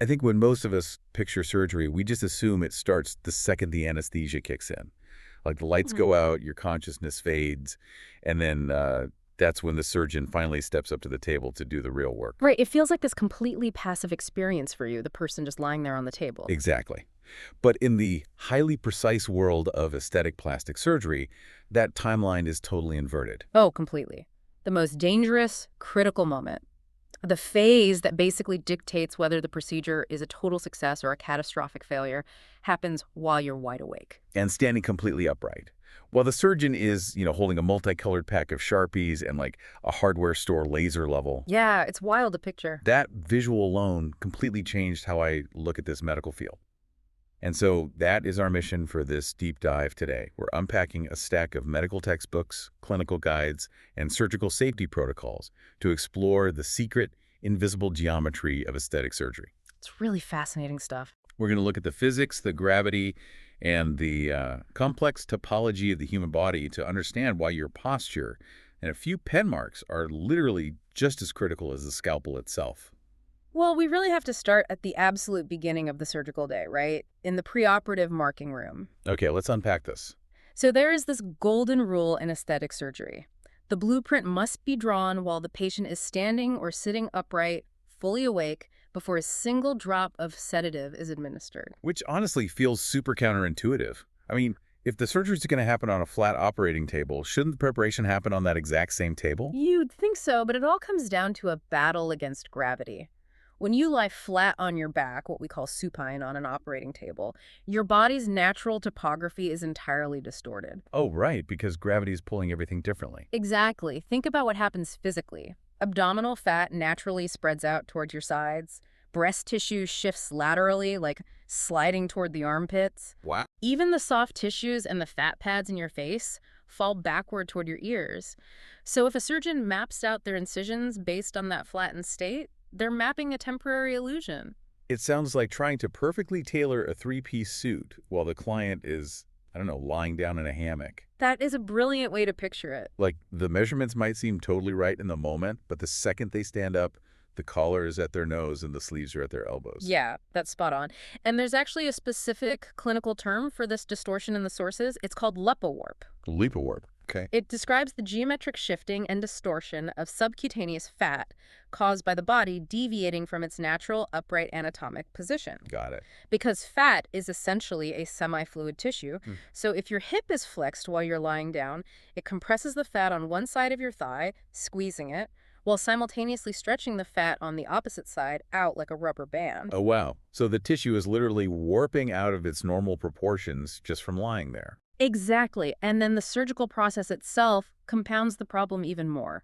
I think when most of us picture surgery, we just assume it starts the second the anesthesia kicks in. Like the lights Mhm. go out, your consciousness fades, and then that's when the surgeon finally steps up to the table to do the real work. Right, it feels like this completely passive experience for you, the person just lying there on the table. Exactly. But in the highly precise world of aesthetic plastic surgery, that timeline is totally inverted. Oh, completely. The most dangerous, critical moment. The phase that basically dictates whether the procedure is a total success or a catastrophic failure happens while you're wide awake. And standing completely upright. While the surgeon is, holding a multicolored pack of Sharpies and like a hardware store laser level, Yeah, it's wild to picture. that visual alone completely changed how I look at this medical field. And so that is our mission for this deep dive today. We're unpacking a stack of medical textbooks, clinical guides, and surgical safety protocols to explore the secret, invisible geometry of aesthetic surgery. It's really fascinating stuff. We're going to look at the physics, the gravity, and the complex topology of the human body to understand why your posture and a few pen marks are literally just as critical as the scalpel itself. Well, we really have to start at the absolute beginning of the surgical day, right? In the preoperative marking room. Okay, let's unpack this. So there is this golden rule in aesthetic surgery. The blueprint must be drawn while the patient is standing or sitting upright, fully awake, before a single drop of sedative is administered. Which honestly feels super counterintuitive. I mean, if the surgery is going to happen on a flat operating table, shouldn't the preparation happen on that exact same table? You'd think so, but it all comes down to a battle against gravity. When you lie flat on your back, what we call supine on an operating table, your body's natural topography is entirely distorted. Oh, right, because gravity is pulling everything differently. Exactly. Think about what happens physically. Abdominal fat naturally spreads out towards your sides. Breast tissue shifts laterally, like sliding toward the armpits. Wow. Even the soft tissues and the fat pads in your face fall backward toward your ears. So if a surgeon maps out their incisions based on that flattened state, they're mapping a temporary illusion. It sounds like trying to perfectly tailor a three-piece suit while the client is, I don't know, lying down in a hammock. That is a brilliant way to picture it. Like, the measurements might seem totally right in the moment, but the second they stand up, the collar is at their nose and the sleeves are at their elbows. Yeah, that's spot on. And there's actually a specific clinical term for this distortion in the sources. It's called lepowarp. Leap-a-warp. Okay. It describes the geometric shifting and distortion of subcutaneous fat caused by the body deviating from its natural upright anatomic position. Got it. Because fat is essentially a semi-fluid tissue, so if your hip is flexed while you're lying down, it compresses the fat on one side of your thigh, squeezing it, while simultaneously stretching the fat on the opposite side out like a rubber band. Oh, wow. So the tissue is literally warping out of its normal proportions just from lying there. Exactly, and then the surgical process itself compounds the problem even more.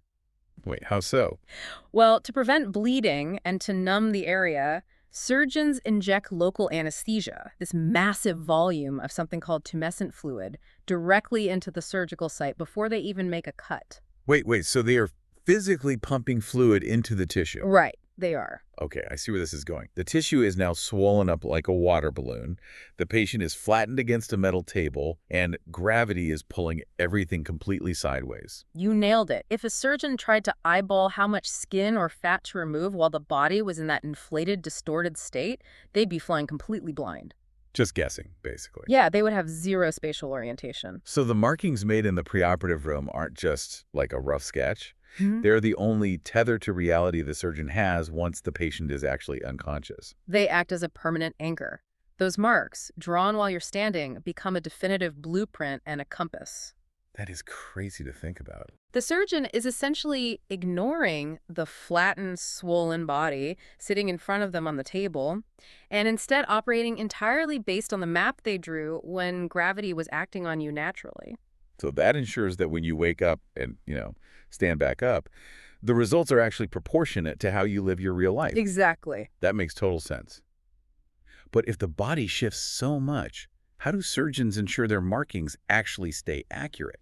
Wait, how so? Well, to prevent bleeding and to numb the area, surgeons inject local anesthesia, this massive volume of something called tumescent fluid, directly into the surgical site before they even make a cut. Wait, so they are physically pumping fluid into the tissue? Right, they are. Okay, I see where this is going. The tissue is now swollen up like a water balloon. The patient is flattened against a metal table, and gravity is pulling everything completely sideways. You nailed it. If a surgeon tried to eyeball how much skin or fat to remove while the body was in that inflated, distorted state, they'd be flying completely blind. Just guessing, basically. Yeah, they would have zero spatial orientation. So the markings made in the preoperative room aren't just like a rough sketch. Mhm. They're the only tether to reality the surgeon has once the patient is actually unconscious. They act as a permanent anchor. Those marks, drawn while you're standing, become a definitive blueprint and a compass. That is crazy to think about. The surgeon is essentially ignoring the flattened, swollen body sitting in front of them on the table and instead operating entirely based on the map they drew when gravity was acting on you naturally. So that ensures that when you wake up and, stand back up, the results are actually proportionate to how you live your real life. Exactly. That makes total sense. But if the body shifts so much, how do surgeons ensure their markings actually stay accurate?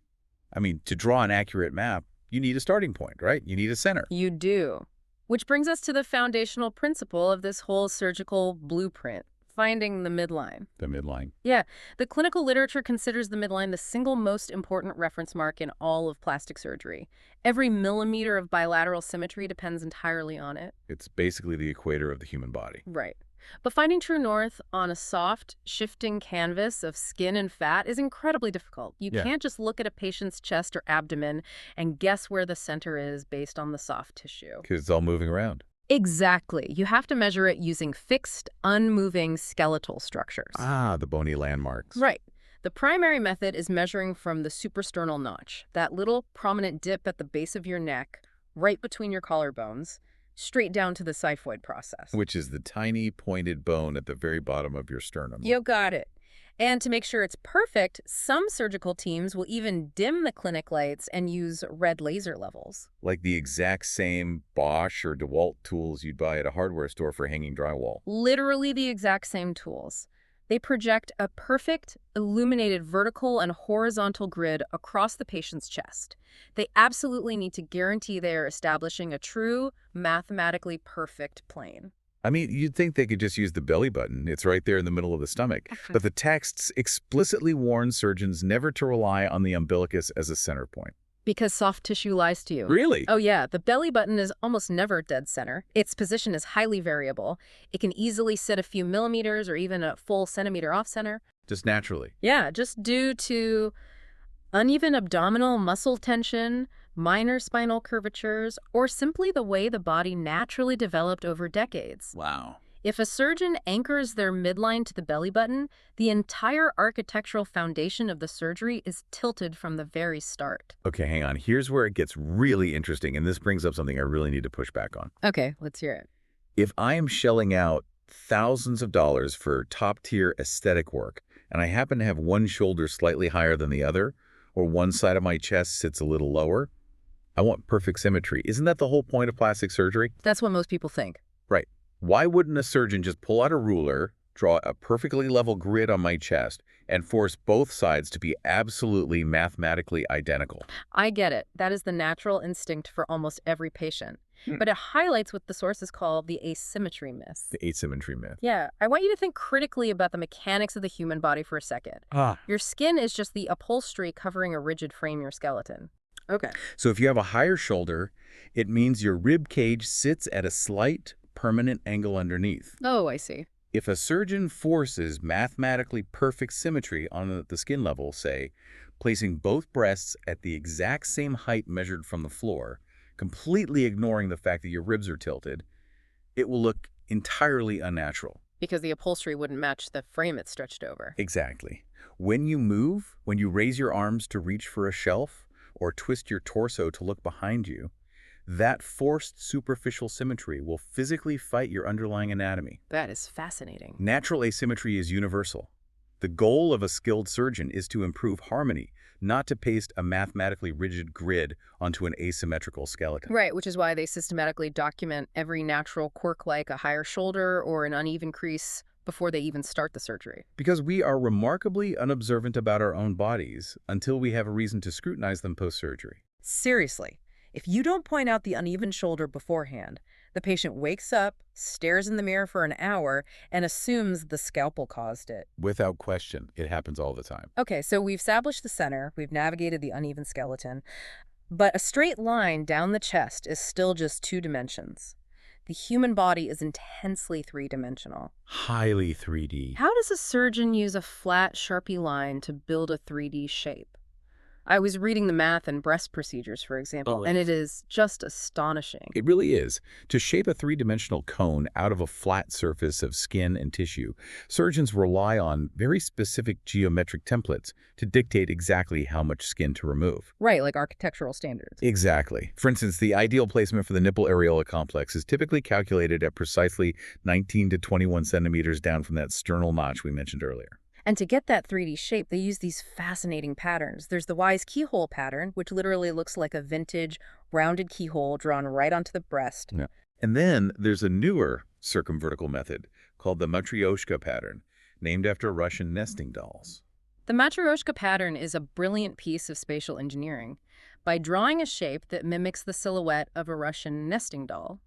I mean, to draw an accurate map, you need a starting point, right? You need a center. You do. Which brings us to the foundational principle of this whole surgical blueprint: finding the midline. The midline. Yeah, the clinical literature considers the midline the single most important reference mark in all of plastic surgery. Every millimeter of bilateral symmetry depends entirely on it. It's basically the equator of the human body. Right. But finding true north on a soft, shifting canvas of skin and fat is incredibly difficult. You Yeah. can't just look at a patient's chest or abdomen and guess where the center is based on the soft tissue. Because it's all moving around. Exactly. You have to measure it using fixed, unmoving skeletal structures. Ah, the bony landmarks. Right. The primary method is measuring from the suprasternal notch, that little prominent dip at the base of your neck, right between your collarbones, straight down to the xiphoid process. Which is the tiny pointed bone at the very bottom of your sternum. You got it. And to make sure it's perfect, some surgical teams will even dim the clinic lights and use red laser levels. Like the exact same Bosch or DeWalt tools you'd buy at a hardware store for hanging drywall. Literally the exact same tools. They project a perfect, illuminated vertical and horizontal grid across the patient's chest. They absolutely need to guarantee they are establishing a true, mathematically perfect plane. I mean, you'd think they could just use the belly button. It's right there in the middle of the stomach. But the texts explicitly warn surgeons never to rely on the umbilicus as a center point. Because soft tissue lies to you. Really? Oh yeah, the belly button is almost never dead center. Its position is highly variable. It can easily sit a few millimeters or even a full centimeter off center. Just naturally. Yeah, just due to uneven abdominal muscle tension, minor spinal curvatures, or simply the way the body naturally developed over decades. Wow. If a surgeon anchors their midline to the belly button, the entire architectural foundation of the surgery is tilted from the very start. Okay, hang on. Here's where it gets really interesting, and this brings up something I really need to push back on. Okay, let's hear it. If I am shelling out thousands of dollars for top-tier aesthetic work, and I happen to have one shoulder slightly higher than the other, or one side of my chest sits a little lower, I want perfect symmetry. Isn't that the whole point of plastic surgery? That's what most people think. Right. Why wouldn't a surgeon just pull out a ruler, draw a perfectly level grid on my chest, and force both sides to be absolutely mathematically identical? I get it. That is the natural instinct for almost every patient. But it highlights what the sources call the asymmetry myth. The asymmetry myth. Yeah, I want you to think critically about the mechanics of the human body for a second. Your skin is just the upholstery covering a rigid frame, your skeleton. Okay. So if you have a higher shoulder, it means your rib cage sits at a slight, permanent angle underneath. Oh, I see. If a surgeon forces mathematically perfect symmetry on the skin level, say, placing both breasts at the exact same height measured from the floor, completely ignoring the fact that your ribs are tilted, it will look entirely unnatural. Because the upholstery wouldn't match the frame it's stretched over. Exactly. When you move, when you raise your arms to reach for a shelf, or twist your torso to look behind you, that forced superficial symmetry will physically fight your underlying anatomy. That is fascinating. Natural asymmetry is universal. The goal of a skilled surgeon is to improve harmony, not to paste a mathematically rigid grid onto an asymmetrical skeleton. Right, which is why they systematically document every natural quirk like a higher shoulder or an uneven crease before they even start the surgery. Because we are remarkably unobservant about our own bodies until we have a reason to scrutinize them post-surgery. Seriously, if you don't point out the uneven shoulder beforehand, the patient wakes up, stares in the mirror for an hour, and assumes the scalpel caused it. Without question, it happens all the time. Okay, so we've established the center, we've navigated the uneven skeleton, but a straight line down the chest is still just 2 dimensions. The human body is intensely 3-dimensional. Highly 3D. How does a surgeon use a flat, Sharpie line to build a 3D shape? I was reading the math in breast procedures, for example, and it is just astonishing. It really is. To shape a 3-dimensional cone out of a flat surface of skin and tissue, surgeons rely on very specific geometric templates to dictate exactly how much skin to remove. Right, like architectural standards. Exactly. For instance, the ideal placement for the nipple areola complex is typically calculated at precisely 19 to 21 centimeters down from that sternal notch we mentioned earlier. And to get that 3D shape, they use these fascinating patterns. There's the Wise keyhole pattern, which literally looks like a vintage, rounded keyhole drawn right onto the breast. Yeah. And then there's a newer circumvertical method called the Matryoshka pattern, named after Russian nesting dolls. The Matryoshka pattern is a brilliant piece of spatial engineering. By drawing a shape that mimics the silhouette of a Russian nesting doll,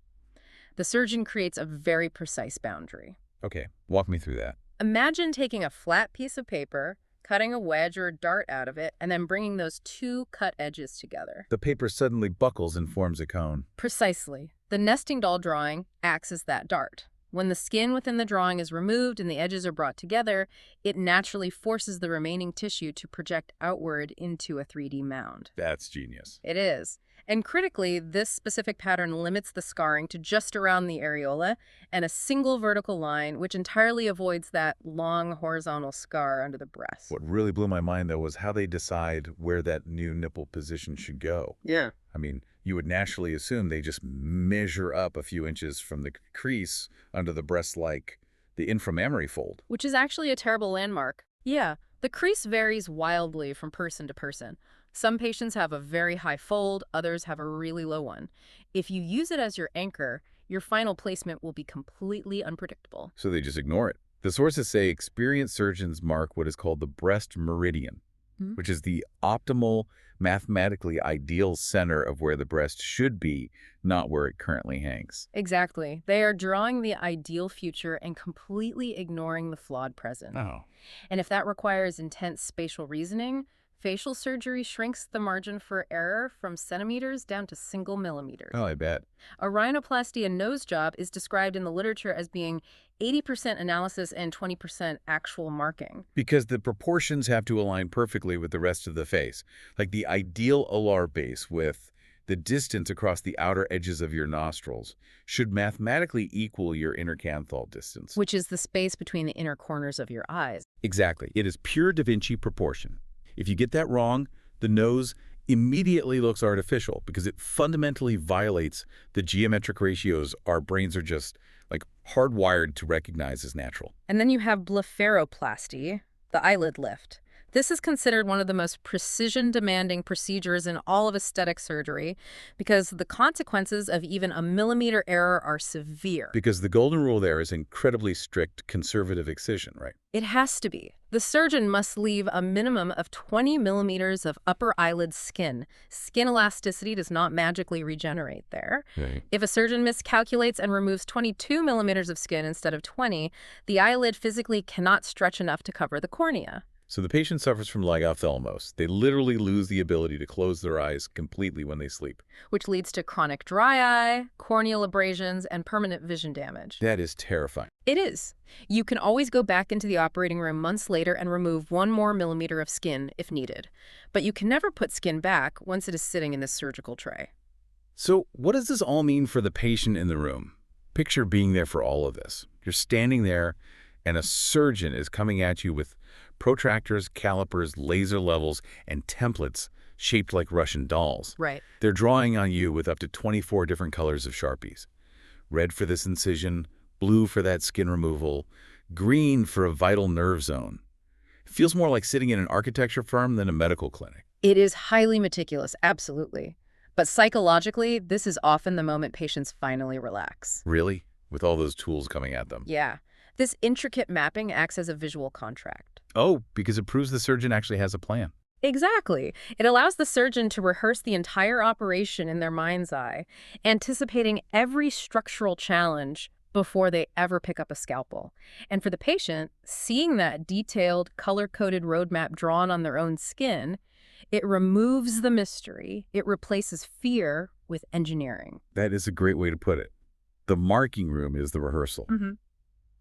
the surgeon creates a very precise boundary. Okay, walk me through that. Imagine taking a flat piece of paper, cutting a wedge or a dart out of it, and then bringing those two cut edges together. The paper suddenly buckles and forms a cone. Precisely. The nesting doll drawing acts as that dart. When the skin within the drawing is removed and the edges are brought together, it naturally forces the remaining tissue to project outward into a 3D mound. That's genius. It is. And critically, this specific pattern limits the scarring to just around the areola and a single vertical line, which entirely avoids that long horizontal scar under the breast. What really blew my mind, though, was how they decide where that new nipple position should go. Yeah. I mean, you would naturally assume they just measure up a few inches from the crease under the breast like the inframammary fold. Which is actually a terrible landmark. Yeah, the crease varies wildly from person to person. Some patients have a very high fold, others have a really low one. If you use it as your anchor, your final placement will be completely unpredictable. So they just ignore it. The sources say experienced surgeons mark what is called the breast meridian, which is the optimal, mathematically ideal center of where the breast should be, not where it currently hangs. Exactly. They are drawing the ideal future and completely ignoring the flawed present. Oh. And if that requires intense spatial reasoning, facial surgery shrinks the margin for error from centimeters down to single millimeters. Oh, I bet. A rhinoplasty and nose job is described in the literature as being 80% analysis and 20% actual marking. Because the proportions have to align perfectly with the rest of the face. Like the ideal alar base with the distance across the outer edges of your nostrils should mathematically equal your inner canthal distance. Which is the space between the inner corners of your eyes. Exactly. It is pure Da Vinci proportion. If you get that wrong, the nose immediately looks artificial because it fundamentally violates the geometric ratios our brains are just like hardwired to recognize as natural. And then you have blepharoplasty, the eyelid lift. This is considered one of the most precision-demanding procedures in all of aesthetic surgery because the consequences of even a millimeter error are severe. Because the golden rule there is incredibly strict conservative excision, right? It has to be. The surgeon must leave a minimum of 20 millimeters of upper eyelid skin. Skin elasticity does not magically regenerate there. Right. If a surgeon miscalculates and removes 22 millimeters of skin instead of 20, the eyelid physically cannot stretch enough to cover the cornea. So the patient suffers from lagophthalmos. They literally lose the ability to close their eyes completely when they sleep. Which leads to chronic dry eye, corneal abrasions, and permanent vision damage. That is terrifying. It is. You can always go back into the operating room months later and remove 1 more millimeter of skin if needed. But you can never put skin back once it is sitting in this surgical tray. So what does this all mean for the patient in the room? Picture being there for all of this. You're standing there and a surgeon is coming at you with protractors, calipers, laser levels, and templates shaped like Russian dolls. Right. They're drawing on you with up to 24 different colors of Sharpies. Red for this incision, blue for that skin removal, green for a vital nerve zone. It feels more like sitting in an architecture firm than a medical clinic. It is highly meticulous, absolutely. But psychologically, this is often the moment patients finally relax. Really? With all those tools coming at them? Yeah. This intricate mapping acts as a visual contract. Oh, because it proves the surgeon actually has a plan. Exactly. It allows the surgeon to rehearse the entire operation in their mind's eye, anticipating every structural challenge before they ever pick up a scalpel. And for the patient, seeing that detailed, color-coded roadmap drawn on their own skin, it removes the mystery. It replaces fear with engineering. That is a great way to put it. The marking room is the rehearsal.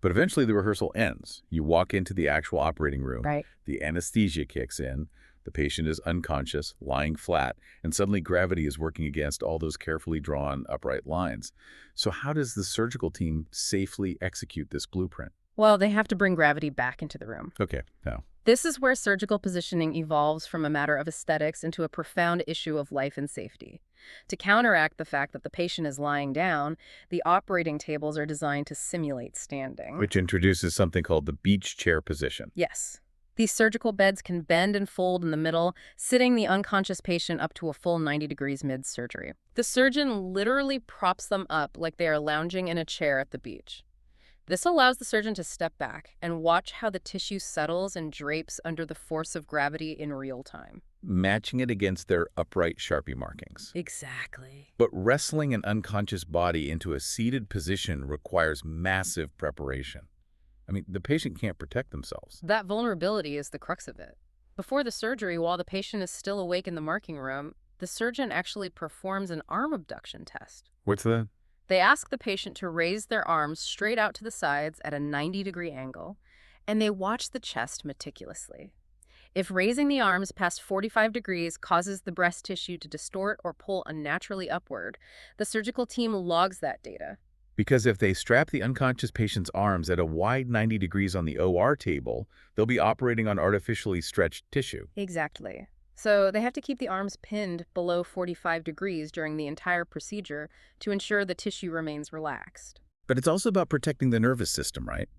But eventually the rehearsal ends. You walk into the actual operating room. Right. The anesthesia kicks in. The patient is unconscious, lying flat, and suddenly gravity is working against all those carefully drawn upright lines. So how does the surgical team safely execute this blueprint? Well, they have to bring gravity back into the room. Okay, now. This is where surgical positioning evolves from a matter of aesthetics into a profound issue of life and safety. To counteract the fact that the patient is lying down, the operating tables are designed to simulate standing. Which introduces something called the beach chair position. Yes. These surgical beds can bend and fold in the middle, sitting the unconscious patient up to a full 90 degrees mid-surgery. The surgeon literally props them up like they are lounging in a chair at the beach. This allows the surgeon to step back and watch how the tissue settles and drapes under the force of gravity in real time. Matching it against their upright Sharpie markings. Exactly. But wrestling an unconscious body into a seated position requires massive preparation. I mean, the patient can't protect themselves. That vulnerability is the crux of it. Before the surgery, while the patient is still awake in the marking room, the surgeon actually performs an arm abduction test. What's that? They ask the patient to raise their arms straight out to the sides at a 90-degree angle, and they watch the chest meticulously. If raising the arms past 45 degrees causes the breast tissue to distort or pull unnaturally upward, the surgical team logs that data. Because if they strap the unconscious patient's arms at a wide 90 degrees on the OR table, they'll be operating on artificially stretched tissue. Exactly. So they have to keep the arms pinned below 45 degrees during the entire procedure to ensure the tissue remains relaxed. But it's also about protecting the nervous system, right?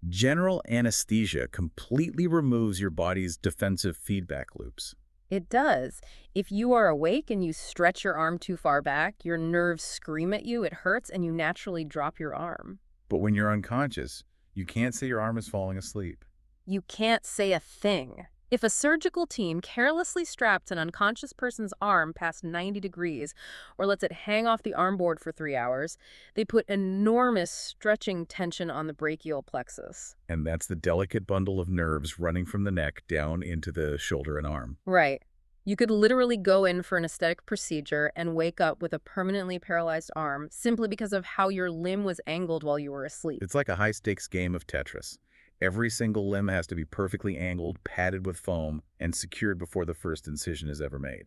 General anesthesia completely removes your body's defensive feedback loops. It does. If you are awake and you stretch your arm too far back, your nerves scream at you, it hurts, and you naturally drop your arm. But when you're unconscious, you can't say your arm is falling asleep. You can't say a thing. If a surgical team carelessly straps an unconscious person's arm past 90 degrees or lets it hang off the arm board for 3 hours, they put enormous stretching tension on the brachial plexus. And that's the delicate bundle of nerves running from the neck down into the shoulder and arm. Right. You could literally go in for an aesthetic procedure and wake up with a permanently paralyzed arm simply because of how your limb was angled while you were asleep. It's like a high-stakes game of Tetris. Every single limb has to be perfectly angled, padded with foam, and secured before the first incision is ever made.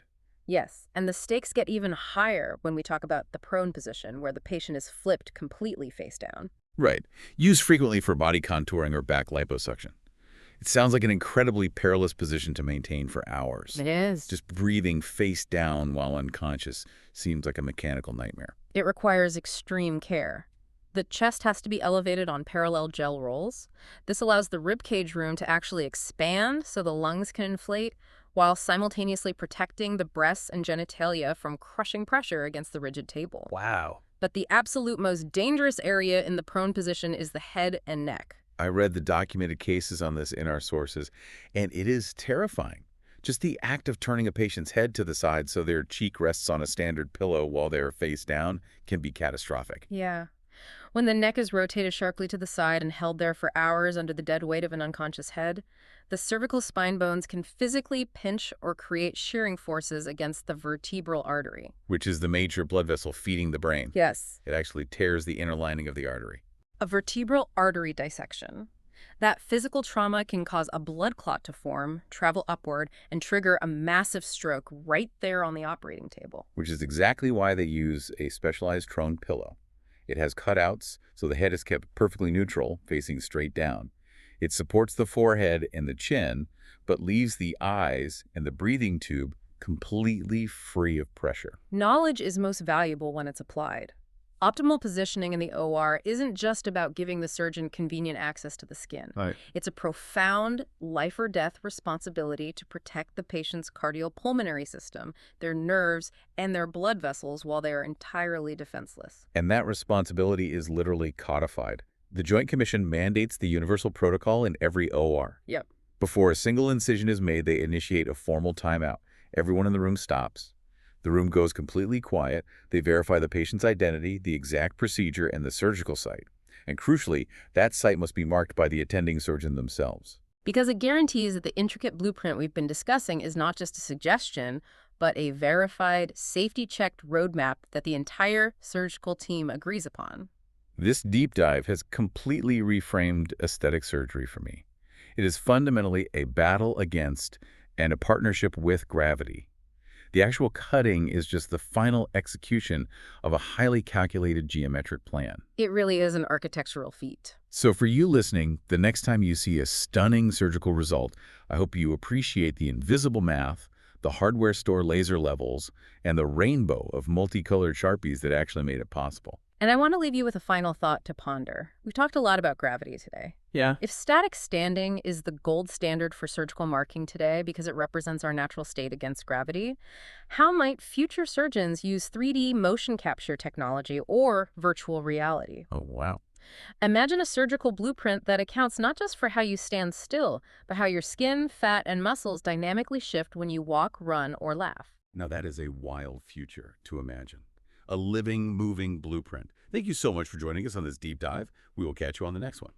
Yes, and the stakes get even higher when we talk about the prone position, where the patient is flipped completely face down. Right. Used frequently for body contouring or back liposuction. It sounds like an incredibly perilous position to maintain for hours. It is. Just breathing face down while unconscious seems like a mechanical nightmare. It requires extreme care. The chest has to be elevated on parallel gel rolls. This allows the ribcage room to actually expand so the lungs can inflate, while simultaneously protecting the breasts and genitalia from crushing pressure against the rigid table. Wow. But the absolute most dangerous area in the prone position is the head and neck. I read the documented cases on this in our sources, and it is terrifying. Just the act of turning a patient's head to the side so their cheek rests on a standard pillow while they're face down can be catastrophic. Yeah. When the neck is rotated sharply to the side and held there for hours under the dead weight of an unconscious head, the cervical spine bones can physically pinch or create shearing forces against the vertebral artery. Which is the major blood vessel feeding the brain. Yes. It actually tears the inner lining of the artery. A vertebral artery dissection. That physical trauma can cause a blood clot to form, travel upward, and trigger a massive stroke right there on the operating table. Which is exactly why they use a specialized Trone pillow. It has cutouts, so the head is kept perfectly neutral, facing straight down. It supports the forehead and the chin, but leaves the eyes and the breathing tube completely free of pressure. Knowledge is most valuable when it's applied. Optimal positioning in the OR isn't just about giving the surgeon convenient access to the skin. Right. It's a profound life or death responsibility to protect the patient's cardiopulmonary system, their nerves, and their blood vessels while they are entirely defenseless. And that responsibility is literally codified. The Joint Commission mandates the universal protocol in every OR. Yep. Before a single incision is made, they initiate a formal timeout. Everyone in the room stops. The room goes completely quiet. They verify the patient's identity, the exact procedure, and the surgical site. And crucially, that site must be marked by the attending surgeon themselves. Because it guarantees that the intricate blueprint we've been discussing is not just a suggestion, but a verified, safety-checked roadmap that the entire surgical team agrees upon. This deep dive has completely reframed aesthetic surgery for me. It is fundamentally a battle against and a partnership with gravity. The actual cutting is just the final execution of a highly calculated geometric plan. It really is an architectural feat. So for you listening, the next time you see a stunning surgical result, I hope you appreciate the invisible math, the hardware store laser levels, and the rainbow of multicolored Sharpies that actually made it possible. And I want to leave you with a final thought to ponder. We've talked a lot about gravity today. Yeah. If static standing is the gold standard for surgical marking today because it represents our natural state against gravity, how might future surgeons use 3D motion capture technology or virtual reality? Oh, wow. Imagine a surgical blueprint that accounts not just for how you stand still, but how your skin, fat, and muscles dynamically shift when you walk, run, or laugh. Now that is a wild future to imagine. A living, moving blueprint. Thank you so much for joining us on this deep dive. We will catch you on the next one.